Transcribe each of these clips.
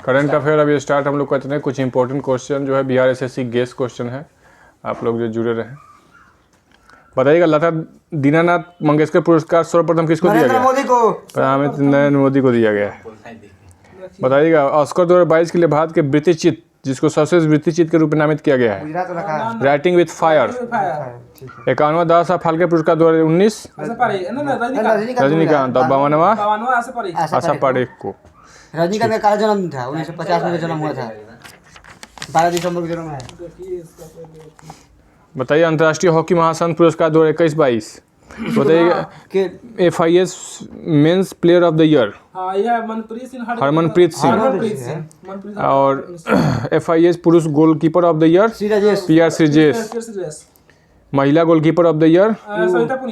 Current affair अभी start हम लोग करते हैं। कुछ इंपॉर्टेंट क्वेश्चन जो है बिहार एसएससी गेस्ट क्वेश्चन है, आप लोग जो जुड़े रहें। बताइएगा, लता दीनानाथ मंगेशकर पुरस्कार सर्वप्रथम किसको दिया गया? मोदी को। प्रधानमंत्री नरेंद्र मोदी को दिया गया है। बताइएगा, ऑस्कर 2022 के लिए भारत के वृत्तिचित्र जिसको सर्वश्रेष्ठ वृत्तिचित्र के रूप में नामित किया गया है, writing with fire. 51वां Dada Saheb Phalke पुरस्कार 2019 रजनीकांत और 52वां आशा पारेख को। रजनीकांत का काला जन्मदिन था, 1950 में जन्म हुआ था, 12 दिसंबर को जन्म है। बताइए, अंतर्राष्ट्रीय हॉकी महासंघ पुरस्कार 2021-22 बताइए। FIS men's player of the year Harmanpreet Singh और FIS पुरुष goalkeeper of the year PR Sreejesh. महिला goalkeeper of the year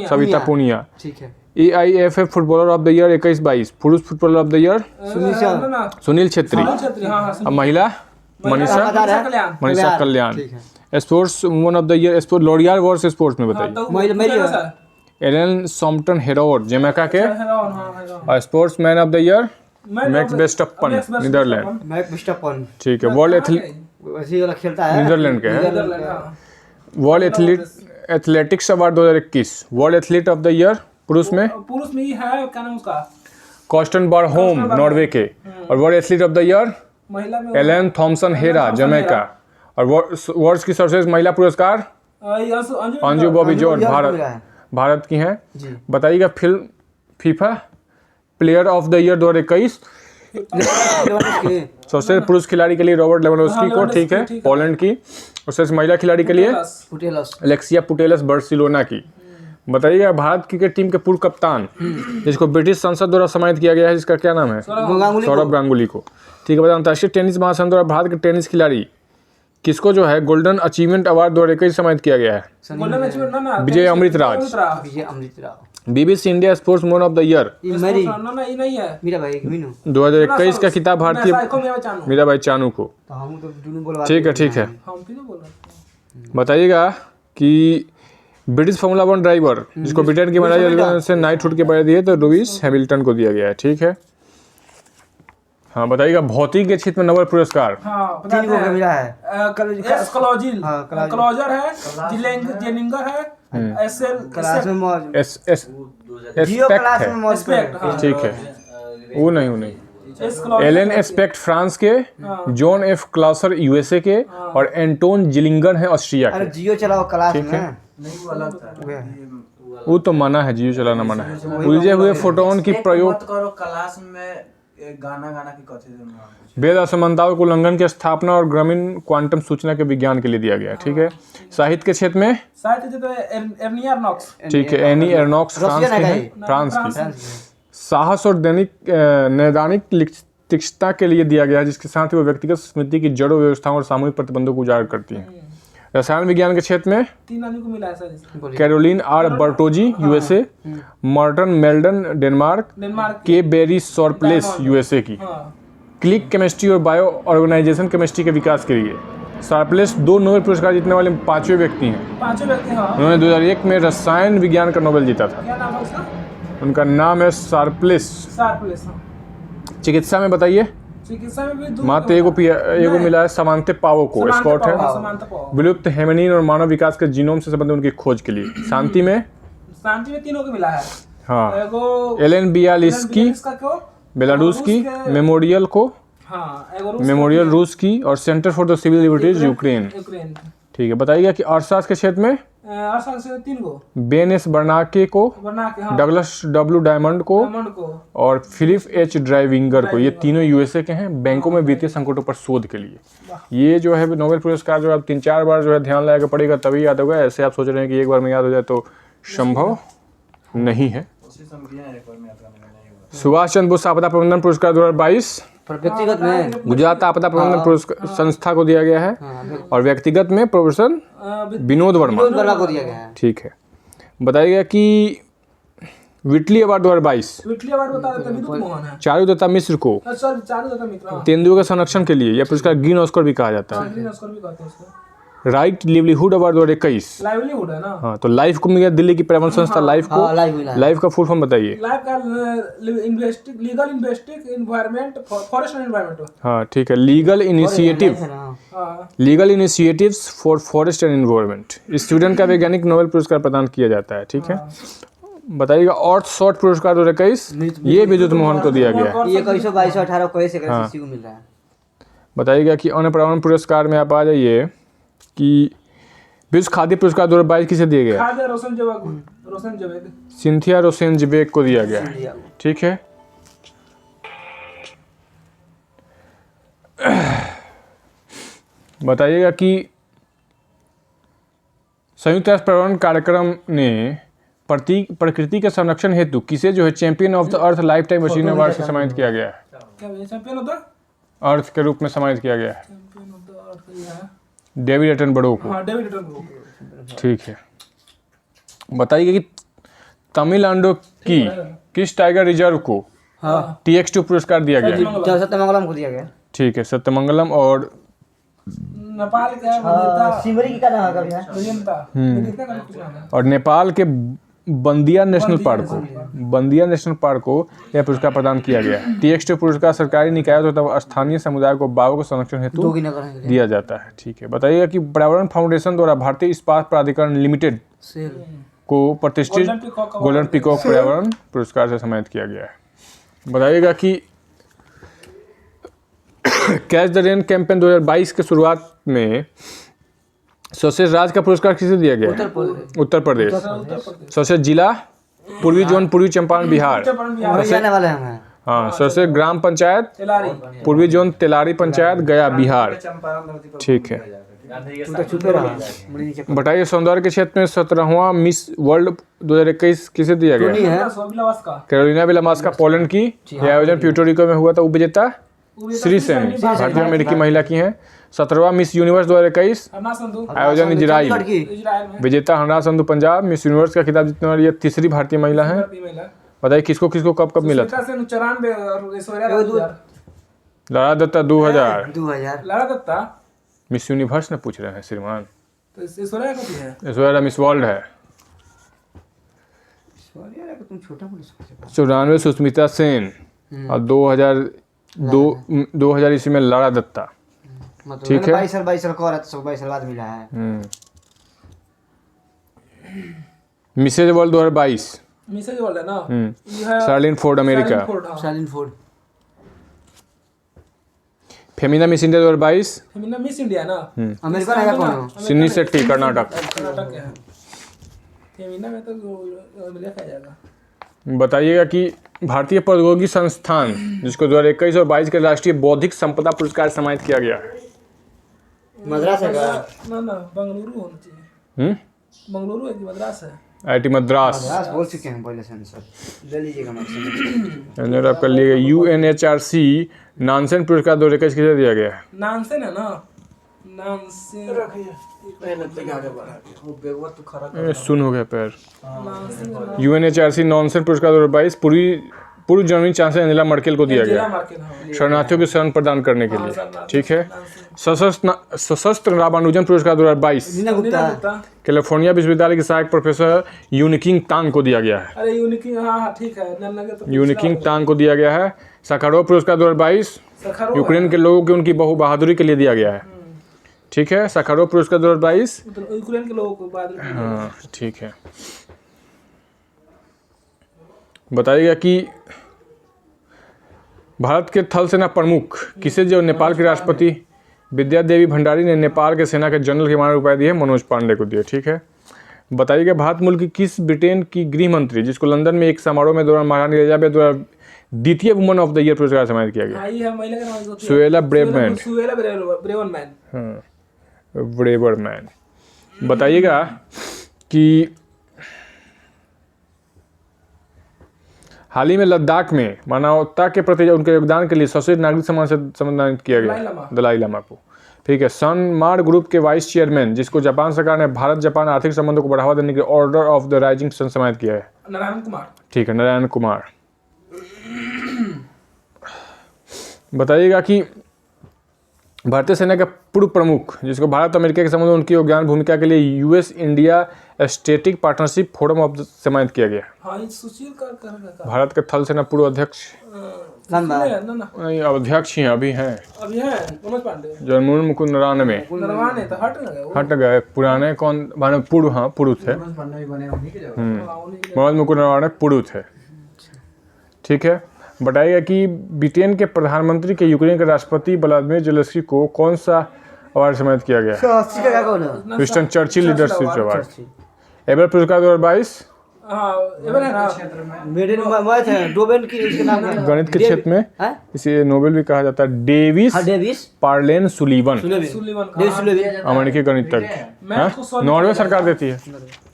Savita Punia. AIFF footballer of the year 21-22 पुरुष footballer of the year Sunil Chhetri और महिला Manisha Kalyan. Sports woman of the year Laureus world sports में बताइए। Elaine Thompson Herah Jamaica के और sports man of the year Max Verstappen Netherlands. ठीक है, world Netherlands के है। World athletics award 2021 world athlete of the year पुरुष में ही है, क्या नाम उसका? कॉस्टन बारहोम नॉर्वे के। और world athlete of the year Elaine Thompson Herah Jamaica. और वर्ष की सर्वश्रेष्ठ महिला पुरस्कार अंजू बॉबी जॉर्ज भारत की हैं। बताइएगा, film FIFA player of the year 2021 सबसे पुरुष खिलाड़ी के लिए रॉबर्ट लेवेंडोव्स्की को, ठीक है, पोलैंड की। और सबसे महिला खिलाड़ी के लिए अलेक्सिया पुटेलस बार्सिलोना की। बताइएगा, भारत क्रिकेट टीम के पूर्व कप्तान जिसको ब्रिटिश संसद द्वारा सम्मानित किया गया है, जिसका क्या नाम है? सौरभ गांगुली को। ठीक है, बताइए, अंतर्राष्ट्रीय टेनिस महासंघ द्वारा भारत के टेनिस खिलाड़ी किसको जो है गोल्डन अचीवमेंट अवार्ड 2021 सम्मानित किया गया है? Vijay Amritraj. BBC India sports woman of the year 2021 का खिताब भारतीय मीराबाई चानू को। ठीक है। बताइएगा कि ब्रिटिश फॉर्मूला 1 ड्राइवर जिसको ब्रिटेन की महाराजा से नाइटहुड के बड़े दिए तो लुइस हैमिल्टन को दिया गया है। ठीक है। हाँ, बताइएगा, भौतिक के क्षेत्र में नोबेल पुरस्कार 3 को मिला है। क्लॉजर है, जेनिंगर है, ठीक है, वो नहीं एलन एस्पेक्ट फ्रांस के, जॉन F क्लासर USA के और एंटोन जिलिंगर है ऑस्ट्रिया के। जियो चलाओ क्लास में नहीं, वो अलग था। वो तो मना है, जियो चलाना मना है। उलझे हुए फोटोन की प्रयोग करो क्लास में गाना की कथी वेद असमानताओं के उल्लंघन की स्थापना और ग्रामीण क्वांटम सूचना के विज्ञान के लिए दिया गया है। ठीक है। साहित्य के क्षेत्र में ठीक है, एनी एर्नॉक्स फ्रांस की। साहस और नैदानिक लिखितता के लिए दिया गया है, जिसके साथ ही वो व्यक्तिगत स्मृति की जड़ों, व्यवस्थाओं और सामूहिक प्रतिबंधों को उजागर करती है। रसायन विज्ञान के क्षेत्र में 3 आदमी को मिला है sir. Carolyn R Bertozzi USA, Morten Meldal Denmark, K Barry Sharpless USA की। क्लिक केमिस्ट्री और बायो ऑर्गेनाइजेशन केमिस्ट्री के विकास के लिए सॉर्पलेस 2 नोबेल पुरस्कार जीतने वाले 5वें व्यक्ति हैं। उन्होंने 2001 में रसायन विज्ञान का नोबेल जीता था। क्या नाम है उसका? उनका नाम है सॉर्पलेस। चिकित्सा में बताइए। चिकित्सा में भी मात्र एगो मिला है समांते पावो को, स्कॉट है। विलुप्त हेमिनिन और मानव विकास के जीनोम से संबंधित उनकी खोज के लिए। शांति में 3 को मिला है। हाँ, एलेन बियालिस्की बेलारूस की, मेमोरियल को मेमोरियल रूस की और centre for the civil liberties Ukraine. ठीक है। बताइएगा कि अर्थशास्त्र के क्षेत्र में 3 को बेन एस बर्नाके को, डगलस W डायमंड को और फिलिप H ड्राइविंगर को। ये तीनों USA के हैं, बैंकों में वित्तीय संकटों पर शोध के लिए। ये जो है नोबेल पुरस्कार जो आप 3-4 बार जो है ध्यान लगाकर पड़ेगा तभी याद होगा। ऐसे आप सोच रहे हैं कि एक बार में याद हो जाए तो संभव नहीं है। सुभाष चंद्र बोस आपदा प्रबंधन पुरस्कार 2022 व्यक्तिगत में गुजरात आपदा प्रबंधन पुरस्कार संस्था को दिया गया है और व्यक्तिगत में प्रोफेसर विनोद वर्मा को दिया गया है। ठीक है। बताइएगा कि विटली अवार्ड 2022 चारुदत्ता मिश्र को तेंदुए के संरक्षण के लिए यह पुरस्कार ग्रीन ऑस्कर भी कहा जाता है। Right livelihood award 2021। लाइवलीहुड है ना। हाँ, तो लाइफ को मिल गया दिल्ली की पर्यावरण संस्था लाइफ को। हाँ, लाइफ मिला है। लाइफ का फुल फॉर्म बताइए। लाइफ का लीगल इन्वेस्टिग एनवायरनमेंट फॉरेस्ट एंड एनवायरनमेंट। हाँ ठीक है, लीगल इनिशिएटिव, हाँ legal initiatives for forest and environment. Student का वैज्ञानिक नोबेल पुरस्कार प्रदान किया जाता है। ठीक है, बताइएगा अर्थ शॉट पुरस्कार 2021, ये विद्युत मोहन को दिया गया है। ये 21, 22, 18 को ऐसे किसी को मिल रहा है। बताइएगा कि अन्य पर्यावरण पुरस्कार में आप आ जाइए कि विश्व खाद्य पुरस्कार 2022 किसे दिया गया? खाद्य रोशन जवेद सिंथिया रोसेनजबेक को दिया गया है। ठीक है, बताइएगा कि संयुक्त राष्ट्र पर्यावरण कार्यक्रम ने प्रकृति के संरक्षण हेतु किसे जो है champion of the earth life time achievement award से सम्मानित किया गया है? क्या चैंपियन होता है? अर्थ के रूप में सम्मानित किया गया है चैंपियन ऑफ द अर्थ ये है। डेविड एटनबरो को। हाँ, डेविड एटनबरो। ठीक है, बताइए कि तमिलनाडु की किस टाइगर रिजर्व को TX2 पुरस्कार दिया गया है? सत्यमंगलम को दिया गया। ठीक है, सत्यमंगलम। और नेपाल का है सिमरी की का नाम है कभी है? विजेता का कुछ नाम है। और नेपाल के बंदिया नेशनल पार्क को यह पुरस्कार प्रदान किया गया है। TX2 पुरस्कार सरकारी निकायों तथा स्थानीय समुदाय को बाघों के संरक्षण हेतु दिया जाता है। ठीक है, बताइएगा कि पर्यावरण फाउंडेशन द्वारा भारतीय इस्पात प्राधिकरण लिमिटेड को प्रतिष्ठित गोल्डन पीकॉक पर्यावरण पुरस्कार से सम्मानित किया गया है। बताइएगा कि कैच द रेन कैंपेन 2022 के शुरुआत में सर्वश्रेष्ठ राज्य का पुरस्कार किसे दिया गया? उत्तर प्रदेश। सर्वश्रेष्ठ जिला पूर्वी जोन पूर्वी चंपारण बिहार। हाँ, सर्वश्रेष्ठ ग्राम पंचायत पूर्वी जोन तेलारी पंचायत गया बिहार। ठीक है, बताइए सौंदर्य के क्षेत्र में 17वां मिस वर्ल्ड 2021 किसे दिया गया? कैरोलिना विलामास्का पोलैंड की। यह आयोजन प्यूर्टो में हुआ था। उपविजेता श्री सेन भारतीय अमेरिकी महिला की हैं। 17वां मिस यूनिवर्स 2021 आयोजन इजराइल। विजेता हरना संधू पंजाब। मिस यूनिवर्स का खिताब जीतने वाली ये तीसरी भारतीय महिला है। बताइए किसको किसको कब कब मिला था? लारा दत्ता 2000। लारा दत्ता मिस यूनिवर्स ने पूछ रहे हैं श्रीमान। तो ऐश्वर्या को भी है। ऐश्वर्या मिस वर्ल्ड है। तुम छोटा बोल। 94 सुष्मिता सेन और 2000 ईस्वी में लारा दत्ता। ठीक है, 22 साल को 22 साल बाद मिला है। मिसेज वर्ल्ड 2022 मिसेज वर्ल्ड है ना। ये है Charlene Ford America. Charlene Ford. Femina miss India 2022 Femina miss India ना। अमेरिका का कौन? सिन्नी शेट्टी कर्नाटक। कर्नाटक है। फेमिना में तो अमेरिका का जाएगा। बताइएगा कि भारतीय प्रौद्योगिकी संस्थान जिसको 2021 और 22 के राष्ट्रीय बौद्धिक संपदा पुरस्कार सम्मानित किया गया है? मद्रास है का? ना बेंगलुरु होना चाहिए। बेंगलुरु है कि मद्रास है? IIT मद्रास। मद्रास बोल चुके हैं पहले से आंसर। ले लीजिएगा मैक्सिमम। और आप कर लीजिएगा UNHRC नानसेन पुरस्कार 2021 किसे दिया गया है? नानसेन है ना। नानसेन सुन हो गया पैर। UNHRC नॉनसेन पुरस्कार 2022 पूर्व जर्मनी चांसलर एंजेला मर्केल को दिया गया शरणार्थियों की शरण प्रदान करने के लिए। ठीक है, सशस्त्र रामानुजन पुरस्कार 2022 कैलिफोर्निया विश्वविद्यालय के सहायक प्रोफेसर यूनिकिंग तांग को दिया गया है। अरे यूनिकिंग, हाँ ठीक है, यूनिकिंग तांग को दिया गया है। साखारोव पुरस्कार 2022 यूक्रेन के लोगों की उनकी बहु बहादुरी के लिए दिया गया है। ठीक है, साखारोव पुरस्कार 2022 यूक्रेन के लोगों को बहादुरी। हाँ ठीक है, बताइएगा कि भारत के थल सेना प्रमुख किसे जो नेपाल के राष्ट्रपति विद्या देवी भंडारी ने नेपाल के सेना के जनरल के मानद उपाधि दिए? मनोज पांडे को दिए। ठीक है, बताइएगा भारत मुल्क की किस ब्रिटेन की गृह मंत्री जिसको लंदन में एक समारोह में दौरान महारानी एलिजाबेथ द्वारा द्वितीय वुमन ऑफ द ईयर पुरस्कार सम्मानित किया गया? Suella Braverman. हाँ, ब्रेवरमैन। बताइएगा कि हाल ही में लद्दाख में मानवता के प्रति उनके योगदान के लिए सर्वश्रेष्ठ नागरिक सम्मान से सम्मानित किया गया दलाई लामा को। ठीक है, सनमार्ग ग्रुप के वाइस चेयरमैन जिसको जापान सरकार ने भारत जापान आर्थिक संबंधों को बढ़ावा देने के Order of the Rising Sun सम्मानित किया है? नारायण कुमार। ठीक है, नारायण कुमार। बताइएगा कि भारतीय सेना के पूर्व प्रमुख, जिसको भारत अमेरिका के संबंध में उनकी योगदान भूमिका के लिए US India strategic partnership forum of सम्मानित किया गया। हाँ ये सुशील का भारत के थल सेना पूर्व अध्यक्ष लंबा ना नहीं, अध्यक्ष ही अभी हैं अभी है मनोज पांडे जनमुन मुकुंद नराने नरवाने तो हट ना गए वो। हट गए। पुराने कौन माने पूर्व, हाँ पूर्व थे। मनोज मुकुंद नराने पूर्व थे। ठीक है, बताइएगा कि ब्रिटेन के प्रधानमंत्री के यूक्रेन के राष्ट्रपति व्लादिमीर ज़ेलेंस्की को कौन सा अवार्ड सम्मानित किया गया? 80 का कौन है? Winston Churchill leadership award. Able पुरस्कार 2022 हाँ एवन है ना मेडन मैथ है डोबेन की इसके नाम है गणित के क्षेत्र में हैं? इसे नोबेल भी कहा जाता है। डेविस सुलीवन पार्लेन डेविस सुलेवी अमेरिकी गणितज्ञ। मैथ को solve नॉर्वे सरकार देती है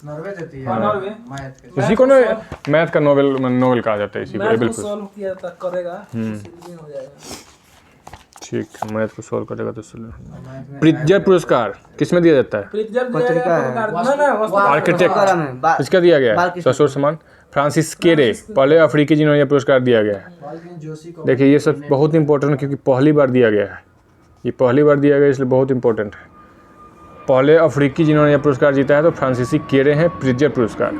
नॉर्वे देती है हाँ, नॉर्वे इसी को ना मैथ का नोबेल कहा जाता है इसी को। मैथ एबल को सॉल्व किया तक करेगा सुलीवन हो जाएगा। ठीक है, मैथ को सॉल्व करेगा तो प्रित्जर पुरस्कार किसमें दिया जाता है? प्रिज्जर दिया गया पत्रकार ना वस्तु आर्किटेक्ट इसका दिया गया है ससुर सम्मान। फ्रांसिस केरे पहले अफ्रीकी जिन्होंने यह पुरस्कार दिया गया है। जोशी को देखिए ये सब बहुत इंपॉर्टेंट है क्योंकि पहली बार दिया गया है, ये पहली बार दिया गया इसलिए बहुत इंपॉर्टेंट है। पहले अफ्रीकी जिन्होंने यह पुरस्कार जीता है तो फ्रांसीसी केरे हैं, प्रित्जर पुरस्कार।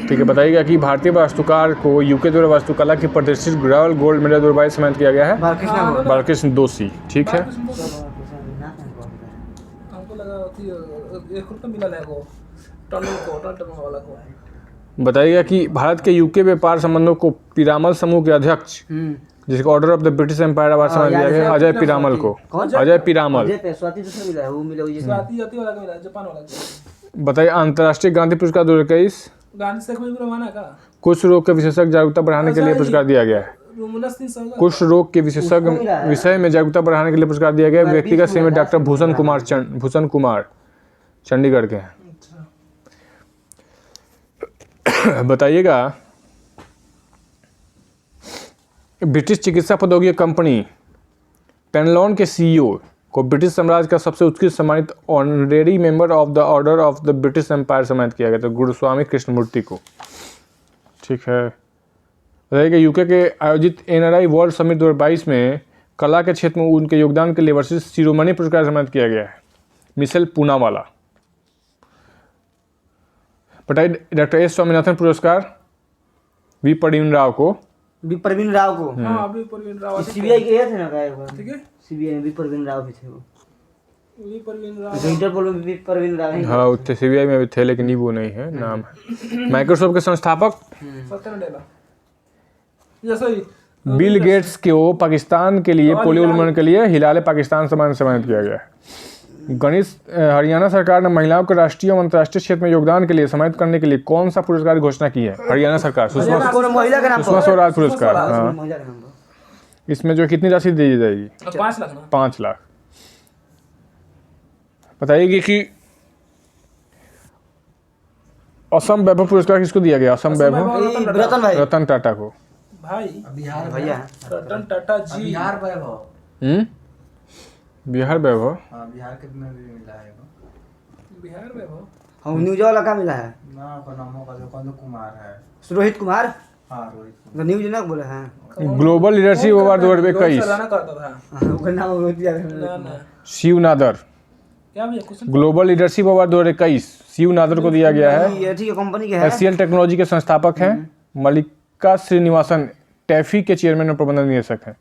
ठीक है, बताइएगा कि भारतीय वास्तुकार को यूके द्वारा वास्तुकला की प्रतिष्ठित ग्रावल गोल्ड मेडल 2022 सम्मानित किया गया है बालकृष्ण दोषी। ठीक है, हमको लगा कि एक रुपया मिला है वो टनल वाला को। बताइएगा कि भारत के यूके व्यापार संबंधों को पिरामल समूह के अध्यक्ष, जिसको Order of the British Empire award सम्मानित दिया गया अजय पिरामल को। अजय पिरामल स्वाति दूसरा मिला है वो मिला हुई है स्वाति जाति वाला का मिला जापान वाला का। बताइए अंतर्राष्ट्रीय गांधी पुरस्कार 2021 गांधी शेख मुजीबुर रहमान का कुष्ठ रोग के विशेषज्ञ जागरूकता बढ़ाने के लिए पुरस्कार दिया गया है। कुष्ठ रोग के विशेषज्ञ विषय में जागरूकता बढ़ाने के लिए पुरस्कार दिया गया। व्यक्तिगत सेवा में डॉक्टर भूषण कुमार चंडीगढ़ के हैं। बताइएगा ब्रिटिश चिकित्सा प्रौद्योगिकी कंपनी पेनलॉन के सीईओ को ब्रिटिश साम्राज्य का सबसे उत्कृष्ट सम्मानित honorary member of the Order of the British Empire सम्मानित किया गया था गुरुस्वामी कृष्णमूर्ति को। ठीक है, बताइएगा यूके के आयोजित NRI वर्ल्ड समिट 2022 में कला के क्षेत्र में उनके योगदान के लिए वर्षित शिरोमणि पुरस्कार सम्मानित किया गया है मिशेल पूनावाला। बताइए डॉक्टर एस स्वामीनाथन पुरस्कार वी प्रवीण राव को। प्रवीण राव को हाँ अभी प्रवीण राव सीबीआई के थे ना गायब ठीक है सीबीआई में भी प्रवीण राव भी थे वो वी प्रवीण राव इंटरपोल में भी प्रवीण राव हैं। हाँ उत्तर CBI में भी थे लेकिन ये वो नहीं है नाम है। माइक्रोसॉफ्ट के संस्थापक सत्य नडेला जैसे बिल गेट्स को पाकिस्तान के लिए पोलियो उन्मूलन के लिए हिलाल पाकिस्तान सम्मानित किया गया है। गणेश हरियाणा सरकार ने महिलाओं के राष्ट्रीय और अंतर्राष्ट्रीय क्षेत्र में योगदान के लिए सम्मानित करने के लिए कौन सा पुरस्कार की घोषणा की है? हरियाणा सरकार सुषमा स्वराज पुरस्कार। हाँ, इसमें जो कितनी राशि दी जाएगी? 5 लाख ना 5 लाख। बताइए कि असम वैभव पुरस्कार किसको दिया गया? असम वैभव रतन टाटा को। भाई बिहार भैया रतन टाटा जी बिहार वैभव बिहार वैभव। हाँ बिहार के में भी मिला है बिहार में हो हम न्यूज वाला का मिला है ना को नामों का जो कौन कुमार है रोहित कुमार हाँ रोहित तो न्यूज ना बोले हैं ग्लोबल लीडरशिप अवार्ड 2021 चलाना करता था उसका नाम रोहित याद ना ना शिव नादर। क्या भैया question global leadership award 2021 Shiv Nadar को दिया गया है। ये ठीक है कंपनी के है HCL टेक्नोलॉजी के संस्थापक हैं। मल्लिका श्रीनिवासन टैफी के चेयरमैन और प्रबंधन निदेशक हैं।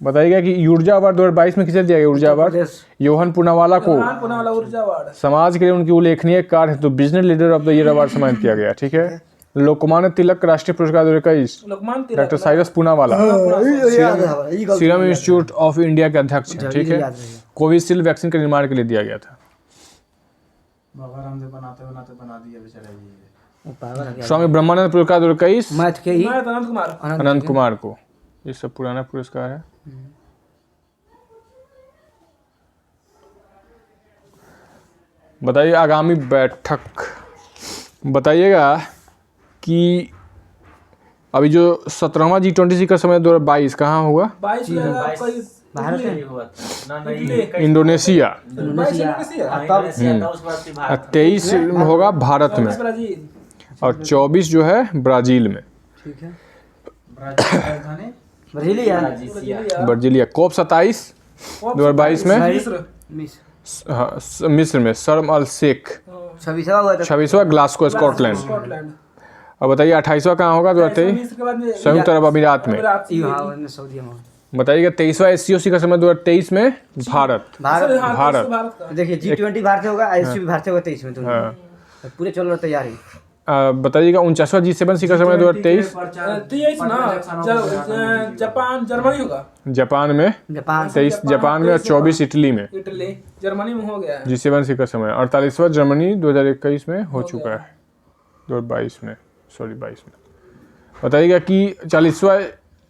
बताइएगा कि ऊर्जा अवार्ड 2022 में किसे दिया गया? ऊर्जा अवार्ड योहन पूनावाला को पुनावाला ऊर्जा अवार्ड समाज के लिए उनकी उल्लेखनीय कार्य हेतु business leader of the year award सम्मानित किया गया। ठीक है, लोकमान्य तिलक राष्ट्रीय पुरस्कार 2021 Lokmanya Tilak doctor Cyrus Poonawalla serum institute of India के अध्यक्ष हैं। ठीक है, कोविशील्ड वैक्सीन के निर्माण के लिए दिया गया था। बाबा रामदेव बनाते बनाते बना दिया बेचारा जी। स्वामी ब्रह्मानंद पुरस्कार 2021 मैथ के ही मैं अनंत कुमार अनंत कुमार को। ये सब पुराना पुरस्कार है। बताइए आगामी बैठक बताइएगा कि अभी जो 17वां G20 शिखर सम्मेलन 2022 कहाँ हुआ? 22 भारत में इंडोनेशिया। 23 होगा भारत में ब्राजील और 24 जो है ब्राजील में। ठीक है राजधानी ब्राजीलिया ब्राजीलिया। COP 27 2022 में मिस्र मिस्र में शर्म अल शेख। 26वां हुआ था। 26वां ग्लासगो स्कॉटलैंड। स्कॉटलैंड। अब बताइए 28वां कहाँ होगा 2023? मिस्र के बाद में संयुक्त अरब अमीरात में। हाँ सऊदी में। बताइए 23वां SCO का समय 2023 में भारत। भारत भारत। का देखिए G20 भारत से होगा, ICC भी भारत से होगा 23 में तो हाँ। पूरे चल रहा तैयारी। बताइएगा 49वां G7 का समय 2023 23 ना जापान जर्मनी होगा। जापान में, जापान 23 जापान में और 24 इटली में। इटली जर्मनी में हो गया है। G7 का समय। 48वां जर्मनी 2021 में हो चुका है, 2022 में, सॉरी 22 में। बताइएगा कि 40वां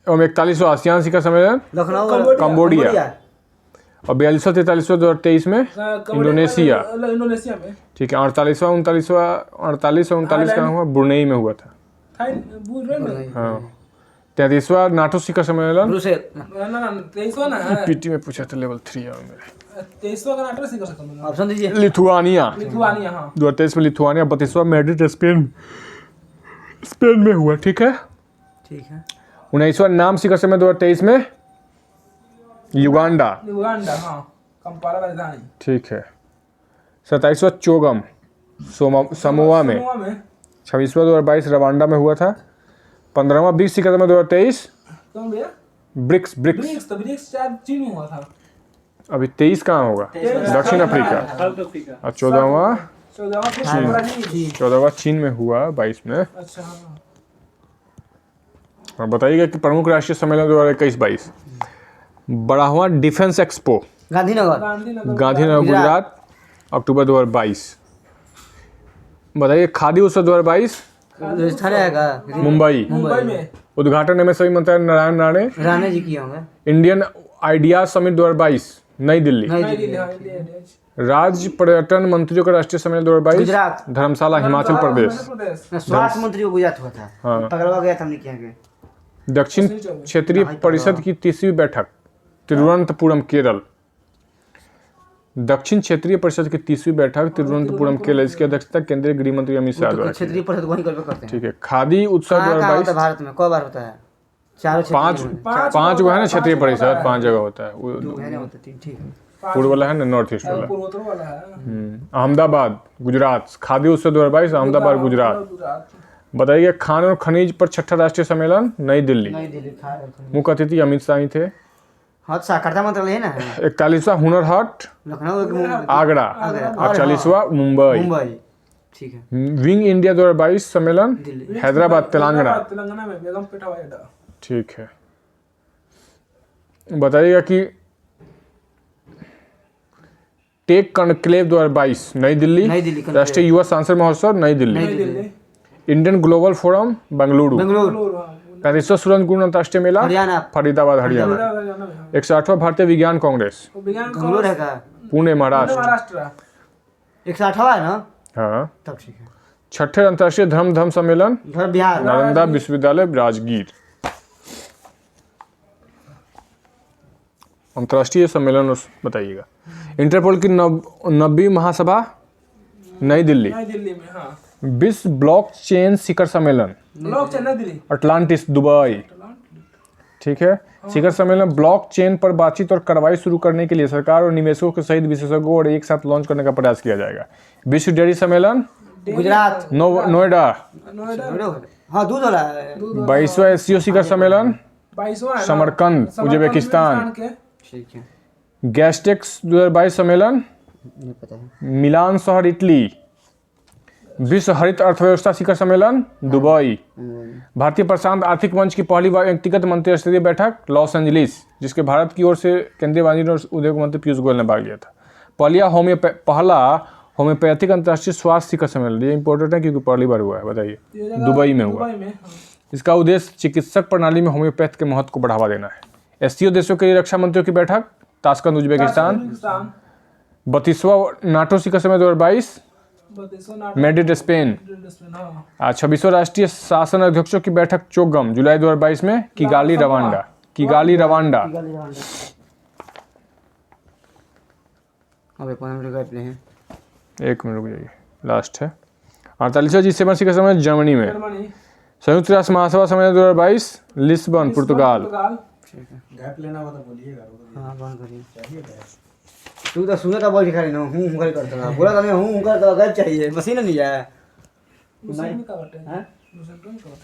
और 41वां आसियान का सम्मेलन लखनऊ कंबोडिया और 42वां 43वां 2023 में इंडोनेशिया। इंडोनेशिया में। ठीक है। 48वां 39 कहाँ हुआ? ब्रुनेई में हुआ था। हाँ। 33वां नाटो शिखर सम्मेलन ब्रुसेल। ना 23वां ना पीटी में पूछा था, लेवल 3 है मेरे। 23वां का नाटक सीखा सकता हूं। ऑप्शन दीजिए। लिथुआनिया लिथुआनिया हाँ 2023 में लिथुआनिया। 32वां मैड्रिड स्पेन में हुआ। ठीक है। ठीक है। 19वां नाम शिखर सम्मेलन 2023 में युगांडा। युगांडा हाँ कंपाला राजधानी। ठीक है। 27वां चोगम समोआ में। 26वां 2022 रवांडा में हुआ था। 15वां ब्रिक्स शिखर सम्मेलन 2023 कौन भैया? ब्रिक्स तो ब्रिक्स शायद चीन में हुआ था। अभी 23 कहाँ होगा? दक्षिण अफ्रीका। और 14वां 14वां चीन में हुआ 22 में। अच्छा हाँ। और बताइएगा कि प्रमुख राष्ट्रीय सम्मेलन 2021-22 बढ़ावा डिफेंस एक्सपो गांधीनगर गुजरात अक्टूबर 2022। बताइए खादी उत्सव 2022 राजस्थान आएगा। मुंबई में उद्घाटन में सभी मंत्री नारायण राणे जी किए होंगे। इंडियन आइडिया समिट 2022 नई दिल्ली। राज्य पर्यटन मंत्रियों का राष्ट्रीय सम्मेलन 2022 गुजरात। धर्मशाला हिमाचल प्रदेश। स्वास्थ्य मंत्री को गुजरात हुआ था। हाँ। पकड़वा गया था हमने क्या गया। दक्षिण क्षेत्रीय परिषद की 30वीं बैठक तिरुवनंतपुरम केरल। दक्षिण क्षेत्रीय परिषद की 30वीं बैठक तिरुवनंतपुरम केरल। इसकी अध्यक्षता केंद्रीय गृह मंत्री अमित शाह द्वारा। क्षेत्रीय परिषद वहीं करते हैं। ठीक है। खादी उत्सव कहाँ होता है 2022 भारत में? कई बार होता है? चारों पांच वो है ना क्षेत्रीय परिषद, 5 जगह होता है। ठीक है। पूर्व वाला है ना, नॉर्थ ईस्ट वाला। पूर्वोत्तर वाला है। अहमदाबाद गुजरात खादी उत्सव 2022 अहमदाबाद गुजरात। बताइए खान और खनिज पर 6ठा राष्ट्रीय सम्मेलन नई दिल्ली। मुख्य अतिथि अमित शाह ही थे। हाँ साक्षरता मंत्रालय है ना। 41वां हुनर हाट लखनऊ आगरा और 40वां मुंबई। ठीक है। विंग इंडिया 2022 सम्मेलन हैदराबाद तेलंगाना। में बेगमपेट हवाई अड्डा। ठीक है। बताइएगा कि टेक कॉन्क्लेव 2022 नई दिल्ली। राष्ट्रीय युवा सांसद महोत्सव नई Delhi. Indian global forum Bengaluru. 35वां सूरज कुंड अंतर्राष्ट्रीय मेला फरीदाबाद हरियाणा। 108वां भारतीय विज्ञान कांग्रेस पुणे महाराष्ट्र। 108वां है ना? हाँ। तब ठीक है। 6ठे अंतर्राष्ट्रीय धर्म सम्मेलन बिहार नालंदा विश्वविद्यालय राजगीर। अंतर्राष्ट्रीय सम्मेलन बताइएगा। इंटरपोल की 90वीं महासभा नई दिल्ली। में हाँ। विश्व ब्लॉकचेन शिखर सम्मेलन नई दिल्ली अटलांटिस दुबई। ठीक है। शिखर सम्मेलन ब्लॉकचेन पर बातचीत और कार्रवाई शुरू करने के लिए सरकार और निवेशकों के सहित विशेषज्ञों और एक साथ लॉन्च करने का प्रयास किया जाएगा। विश्व डेयरी सम्मेलन गुजरात नोएडा। हाँ दूध वाला है। 22वां SCO शिखर सम्मेलन 22वां समरकंद उज्बेकिस्तान। ठीक है। गैस्टेक्स 2022 सम्मेलन पता है। मिलान शहर इटली। विश्व हरित अर्थव्यवस्था शिखर सम्मेलन दुबई। भारतीय प्रशांत आर्थिक मंच की पहली व्यक्तिगत मंत्री स्तरीय बैठक लॉस एंजलिस, जिसके भारत की ओर से केंद्रीय वाणिज्य और उद्योग मंत्री पीयूष गोयल ने भाग लिया था। पहला होम्योपैथिक अंतर्राष्ट्रीय स्वास्थ्य शिखर सम्मेलन, ये इंपॉर्टेंट है क्योंकि पहली बार हुआ है। बताइए दुबई में हुआ। इसका उद्देश्य चिकित्सक प्रणाली में होम्योपैथ के महत्व को बढ़ावा देना है। SCO देशों के लिए रक्षा मंत्रियों की बैठक ताशकंद उज्बेकिस्तान। 32वां नाटो शिखर सम्मेलन 2022 मैड्रिड स्पेन। 26वां राष्ट्रीय शासन अध्यक्षों की बैठक चोगम जुलाई 2022 में किगाली रवांडा। अबे 5 मिनट गए प्ले हैं। 1 मिनट रुक जाइए, लास्ट है। 48वां G7 शिखर सम्मेलन जर्मनी में। संयुक्त राष्ट्र महासभा सम्मेलन 2022 लिस्बन पुर्तगाल। ठीक है गैप लेना हो तो बोलिएगा हाँ बंद करिए चाहिए गैप तू तो सुने तो बोल खाली ना हूँ कर करता बोला था मैं हूँ कर तो गैप चाहिए मशीन नहीं है दूसरे में का बटे हैं दूसरे में का बटे